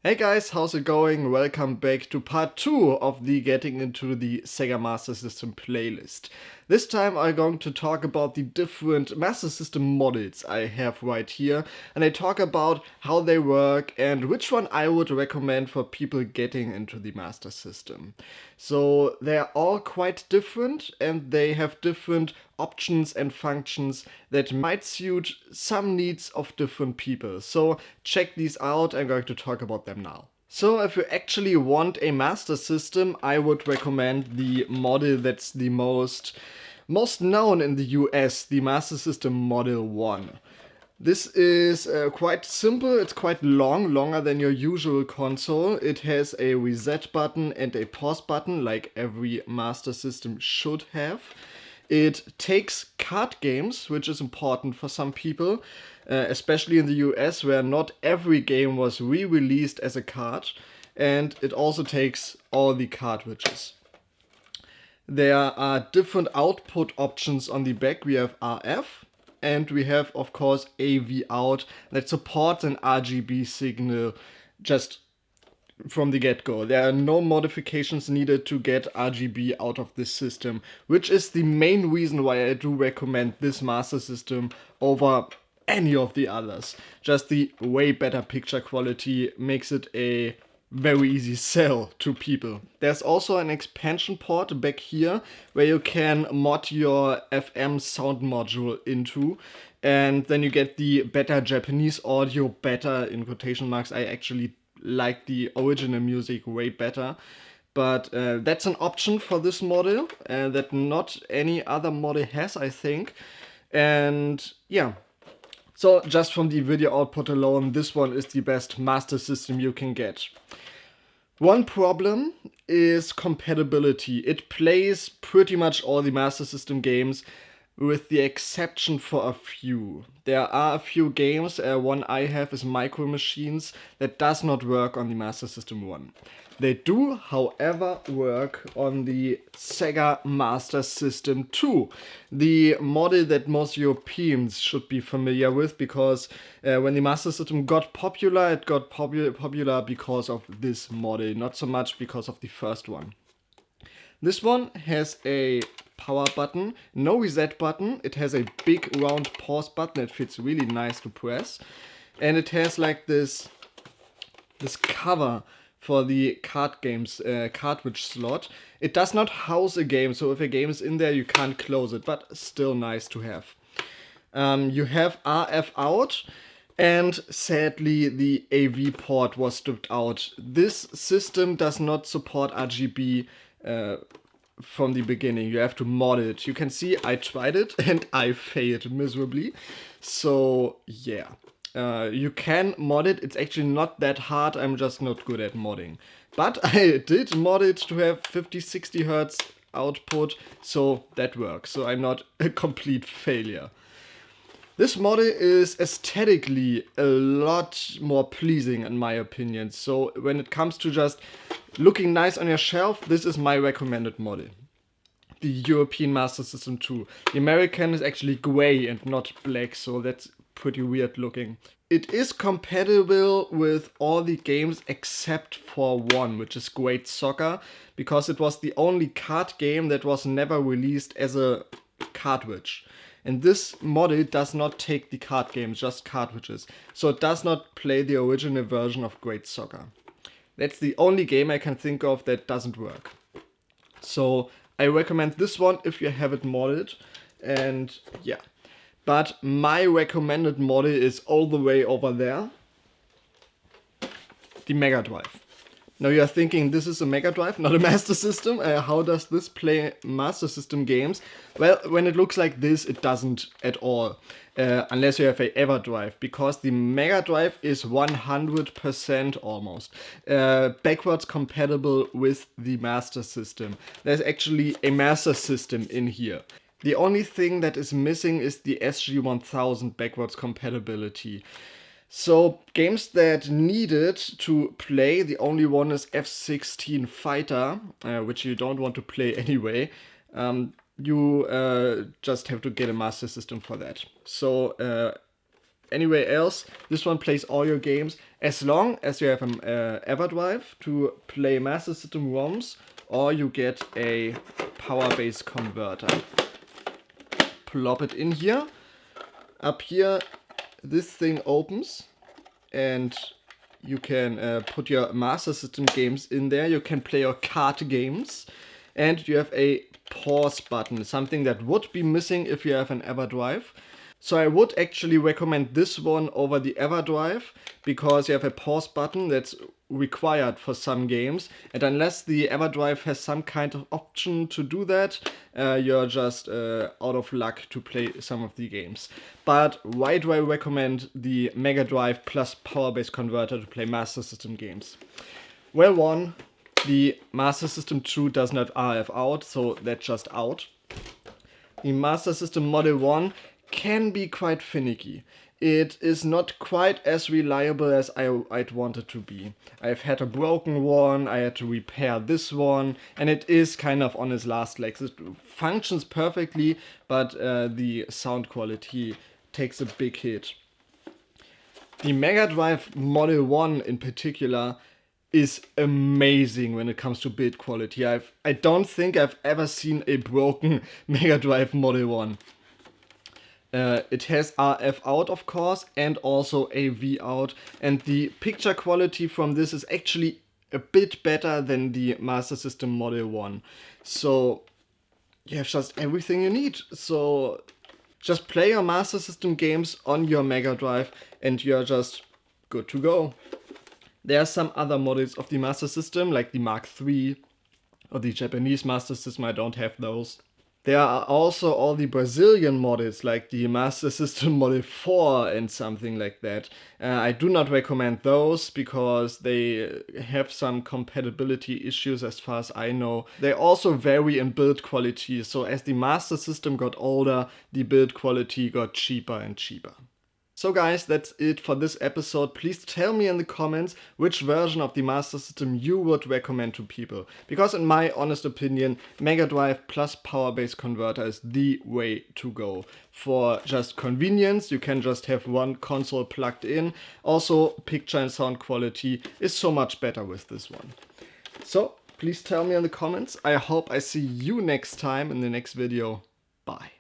Hey guys, how's it going? Welcome back to part 2 of the Getting into the Sega Master System playlist. This time I'm going to talk about the different Master System models I have right here, and I talk about how they work and which one I would recommend for people getting into the Master System. So they're all quite different and they have different options and functions that might suit some needs of different people. So check these out, I'm going to talk about them now. So if you actually want a Master System, I would recommend the model that's the most known in the US, the Master System Model 1. This is quite simple, it's quite longer than your usual console. It has a reset button and a pause button like every Master System should have. It takes card games, which is important for some people, especially in the US where not every game was re-released as a card. And it also takes all the cartridges. There are different output options on the back. We have RF, and we have, of course, AV out that supports an RGB signal just from the get-go. There are no modifications needed to get RGB out of this system, which is the main reason why I do recommend this Master System over any of the others. Just the way better picture quality makes it a very easy sell to people. There's also an expansion port back here where you can mod your FM sound module into, and then you get the better Japanese audio. Better in quotation marks. I actually like the original music way better. But that's an option for this model that not any other model has, I think. And yeah. So just from the video output alone, this one is the best Master System you can get. One problem is compatibility. It plays pretty much all the Master System games with the exception for a few. There are a few games, one I have is Micro Machines, that does not work on the Master System 1. They do, however, work on the Sega Master System 2, the model that most Europeans should be familiar with, because when the Master System got popular, it got popular because of this model, not so much because of the first one. This one has a power button, no reset button. It has a big round pause button that fits really nice to press. And it has like this cover for the cartridge slot. It does not house a game, so if a game is in there you can't close it, but still nice to have. You have RF out, and sadly the AV port was stripped out. This system does not support RGB from the beginning. You have to mod it. You can see I tried it and I failed miserably. So yeah, you can mod it. It's actually not that hard. I'm just not good at modding. But I did mod it to have 50-60 Hertz output, so that works. So I'm not a complete failure. This model is aesthetically a lot more pleasing in my opinion. So when it comes to just looking nice on your shelf, this is my recommended model. The European Master System 2. The American is actually gray and not black, so that's pretty weird looking. It is compatible with all the games except for one, which is Great Soccer, because it was the only card game that was never released as a cartridge. And this model does not take the card games, just cartridges. So it does not play the original version of Great Soccer. That's the only game I can think of that doesn't work. So I recommend this one if you have it modded. And yeah. But my recommended model is all the way over there. The Mega Drive. Now you are thinking, this is a Mega Drive, not a Master System. How does this play Master System games? Well, when it looks like this, it doesn't at all. Unless you have a EverDrive, because the Mega Drive is 100% almost backwards compatible with the Master System. There's actually a Master System in here. The only thing that is missing is the SG-1000 backwards compatibility. So games that needed to play, the only one is F-16 Fighter, which you don't want to play anyway. You just have to get a Master System for that. So anyway else, this one plays all your games as long as you have an EverDrive to play Master System ROMs, or you get a power base converter. Plop it in here. Up here, this thing opens, and you can put your Master System games in there. You can play your card games, and you have a pause button, something that would be missing if you have an EverDrive. So I would actually recommend this one over the EverDrive, because you have a pause button that's required for some games, and unless the EverDrive has some kind of option to do that, you're just out of luck to play some of the games. But why do I recommend the Mega Drive plus Power Base Converter to play Master System games? Well, one, the Master System 2 doesn't have RF out, so that's just out. The Master System Model 1 can be quite finicky. It is not quite as reliable as I'd want it to be. I've had a broken one, I had to repair this one, and it is kind of on its last legs. It functions perfectly, but the sound quality takes a big hit. The Mega Drive Model 1 in particular is amazing when it comes to build quality. I don't think I've ever seen a broken Mega Drive Model 1. It has RF out, of course, and also AV out, and the picture quality from this is actually a bit better than the Master System Model 1. So you have just everything you need. So just play your Master System games on your Mega Drive and you're just good to go. There are some other models of the Master System, like the Mark III or the Japanese Master System. I don't have those. There are also all the Brazilian models, like the Master System Model 4 and something like that. I do not recommend those because they have some compatibility issues as far as I know. They also vary in build quality, so as the Master System got older, the build quality got cheaper and cheaper. So guys, that's it for this episode. Please tell me in the comments which version of the Master System you would recommend to people. Because in my honest opinion, Mega Drive plus Power Base Converter is the way to go. For just convenience, you can just have one console plugged in. Also, picture and sound quality is so much better with this one. So, please tell me in the comments. I hope I see you next time in the next video. Bye.